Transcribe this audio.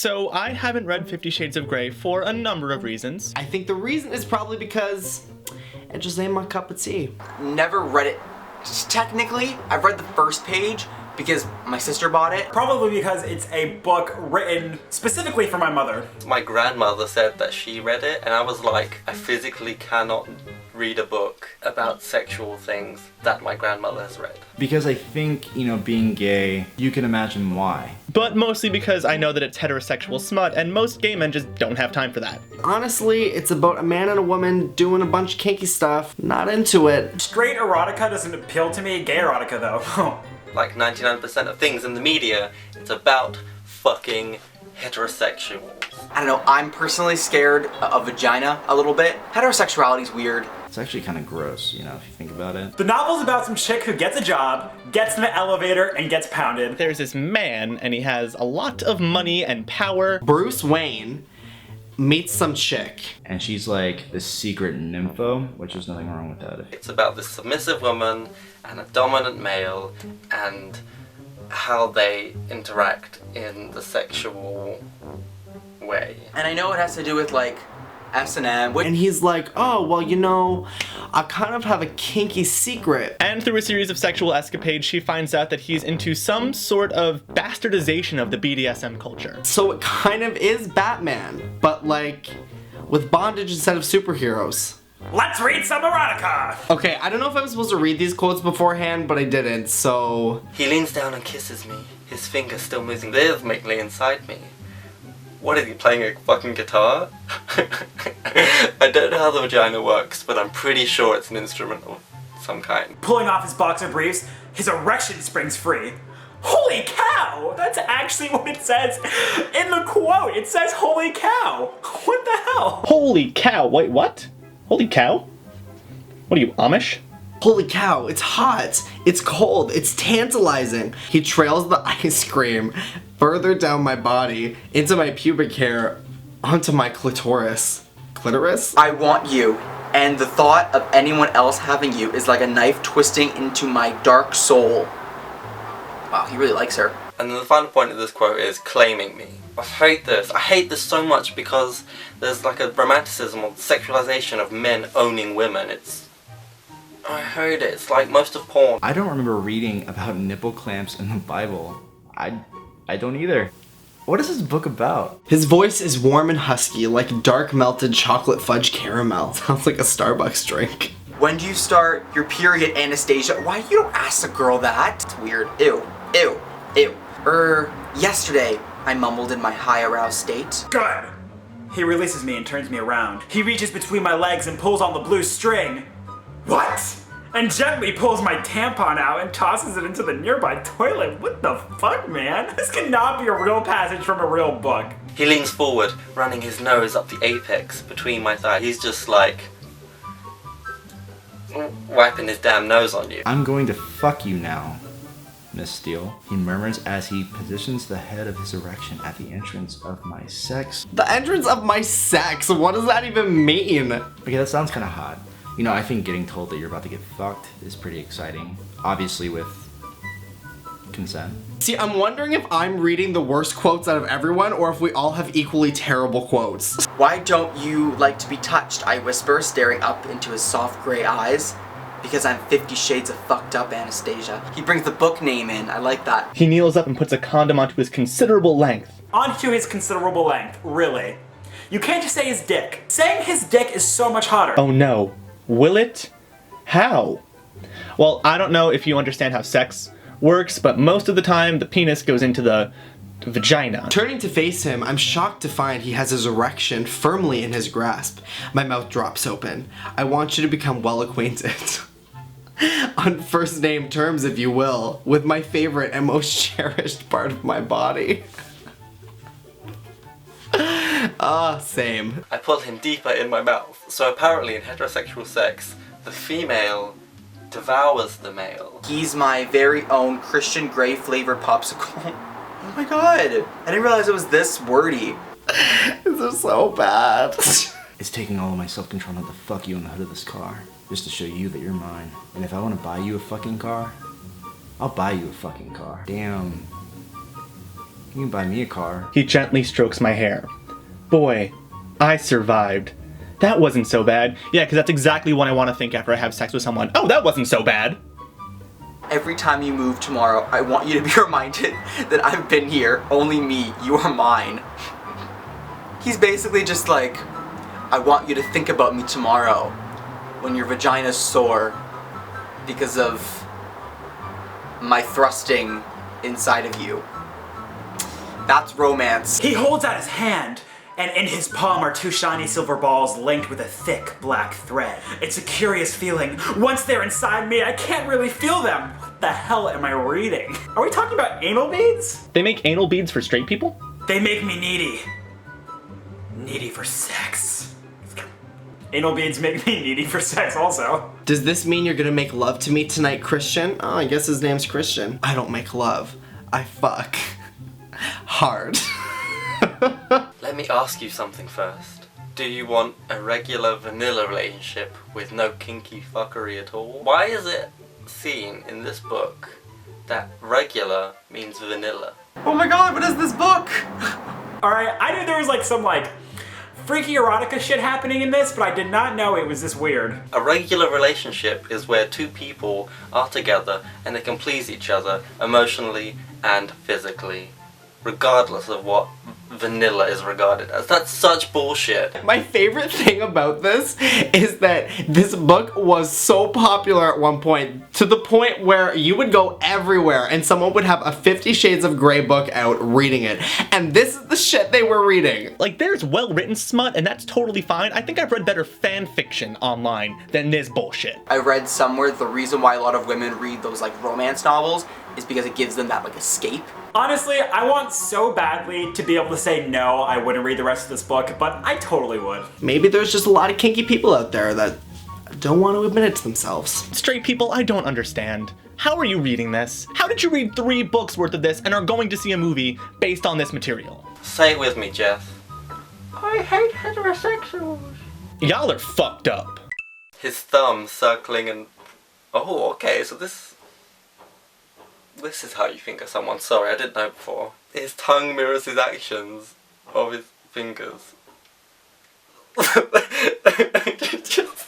So I haven't read 50 Shades of Grey for a number of reasons. I think the reason is probably because it just ain't my cup of tea. Never read it. Technically, I've read the first page because my sister bought it. Probably because it's a book written specifically for my mother. My grandmother said that she read it, and I was like, I physically cannot read a book about sexual things that my grandmother has read. Because I think, you know, being gay, you can imagine why. But mostly because I know that it's heterosexual smut, and most gay men just don't have time for that. Honestly, it's about a man and a woman doing a bunch of kinky stuff. Not into it. Straight erotica doesn't appeal to me, gay erotica though. Like 99% of things in the media, it's about fucking heterosexuals. I don't know, I'm personally scared of vagina a little bit. Heterosexuality's weird. It's actually kind of gross, you know, if you think about it. The novel's about some chick who gets a job, gets in the elevator, and gets pounded. There's this man, and he has a lot of money and power. Bruce Wayne meets some chick. And she's like the secret nympho, which is nothing wrong with that. It's about this submissive woman and a dominant male and how they interact in the sexual way. And I know it has to do with like S&M. And he's like, oh, well, you know, I kind of have a kinky secret. And through a series of sexual escapades, she finds out that he's into some sort of bastardization of the BDSM culture. So it kind of is Batman, but like with bondage instead of superheroes. Let's read some erotica! Okay, I don't know if I was supposed to read these quotes beforehand, but I didn't, so... He leans down and kisses me, his fingers still moving. There's McNeil inside me. What is he, playing a fucking guitar? I don't know how the vagina works, but I'm pretty sure it's an instrument of some kind. Pulling off his boxer briefs, his erection springs free. Holy cow! That's actually what it says in the quote. It says holy cow. What the hell? Holy cow, wait, what? Holy cow? What are you, Amish? Holy cow, it's hot, it's cold, it's tantalizing. He trails the ice cream further down my body, into my pubic hair, onto my clitoris. Clitoris? I want you, and the thought of anyone else having you is like a knife twisting into my dark soul. Wow, he really likes her. And then the final point of this quote is claiming me. I hate this. I hate this so much because there's like a romanticism or sexualization of men owning women. I hate it. It's like most of porn. I don't remember reading about nipple clamps in the Bible. I don't either. What is this book about? His voice is warm and husky, like dark melted chocolate fudge caramel. Sounds like a Starbucks drink. When do you start your period, Anastasia? Why you don't ask a girl that? It's weird. Ew. Ew. Ew. Yesterday, I mumbled in my high aroused state. Good. He releases me and turns me around. He reaches between my legs and pulls on the blue string. What? And gently pulls my tampon out and tosses it into the nearby toilet. What the fuck, man? This cannot be a real passage from a real book. He leans forward, running his nose up the apex between my thighs. He's just like wiping his damn nose on you. I'm going to fuck you now, Miss Steele. He murmurs as he positions the head of his erection at the entrance of my sex. The entrance of my sex? What does that even mean? Okay, that sounds kind of hot. You know, I think getting told that you're about to get fucked is pretty exciting. Obviously with consent. See, I'm wondering if I'm reading the worst quotes out of everyone or if we all have equally terrible quotes. Why don't you like to be touched? I whisper, staring up into his soft gray eyes. Because I'm 50 shades of fucked up, Anastasia. He brings the book name in. I like that. He kneels up and puts a condom onto his considerable length. Onto his considerable length, really. You can't just say his dick. Saying his dick is so much hotter. Oh no. Will it? How? Well, I don't know if you understand how sex works, but most of the time the penis goes into the vagina. Turning to face him, I'm shocked to find he has his erection firmly in his grasp. My mouth drops open. I want you to become well acquainted. On first name terms, if you will, with my favorite and most cherished part of my body. Same. I pull him deeper in my mouth. So apparently in heterosexual sex, the female devours the male. He's my very own Christian Grey flavored popsicle. Oh my god, I didn't realize it was this wordy. This is so bad. It's taking all of my self-control not to fuck you on the hood of this car. Just to show you that you're mine. And if I want to buy you a fucking car, I'll buy you a fucking car. Damn. You can buy me a car. He gently strokes my hair. Boy, I survived. That wasn't so bad. Yeah, because that's exactly what I want to think after I have sex with someone. Oh, that wasn't so bad. Every time you move tomorrow, I want you to be reminded that I've been here. Only me. You are mine. He's basically just like, I want you to think about me tomorrow when your vagina's sore because of my thrusting inside of you. That's romance. He holds out his hand, and in his palm are two shiny silver balls linked with a thick black thread. It's a curious feeling. Once they're inside me, I can't really feel them. What the hell am I reading? Are we talking about anal beads? They make anal beads for straight people? They make me needy. Needy for sex. Anal beads make me needy for sex also. Does this mean you're gonna make love to me tonight, Christian? Oh, I guess his name's Christian. I don't make love. I fuck. Hard. Let me ask you something first. Do you want a regular vanilla relationship with no kinky fuckery at all? Why is it seen in this book that regular means vanilla? Oh my god, what is this book? Alright, I knew there was like some like freaky erotica shit happening in this, but I did not know it was this weird. A regular relationship is where two people are together and they can please each other emotionally and physically, regardless of what vanilla is regarded as. That's such bullshit. My favorite thing about this is that this book was so popular at one point, to the point where you would go everywhere and someone would have a 50 Shades of Grey book out reading it. And this is the shit they were reading. Like, there's well-written smut, and that's totally fine. I think I've read better fan fiction online than this bullshit. I read somewhere the reason why a lot of women read those like romance novels is because it gives them that like escape. Honestly, I want so badly to be able to say no, I wouldn't read the rest of this book, but I totally would. Maybe there's just a lot of kinky people out there that don't want to admit it to themselves. Straight people, I don't understand. How are you reading this? How did you read 3 books worth of this and are going to see a movie based on this material? Say it with me, Jeff. I hate heterosexuals. Y'all are fucked up. His thumb circling and... Oh, okay, so this is how you think of someone. Sorry, I didn't know before. His tongue mirrors his actions of his fingers. Just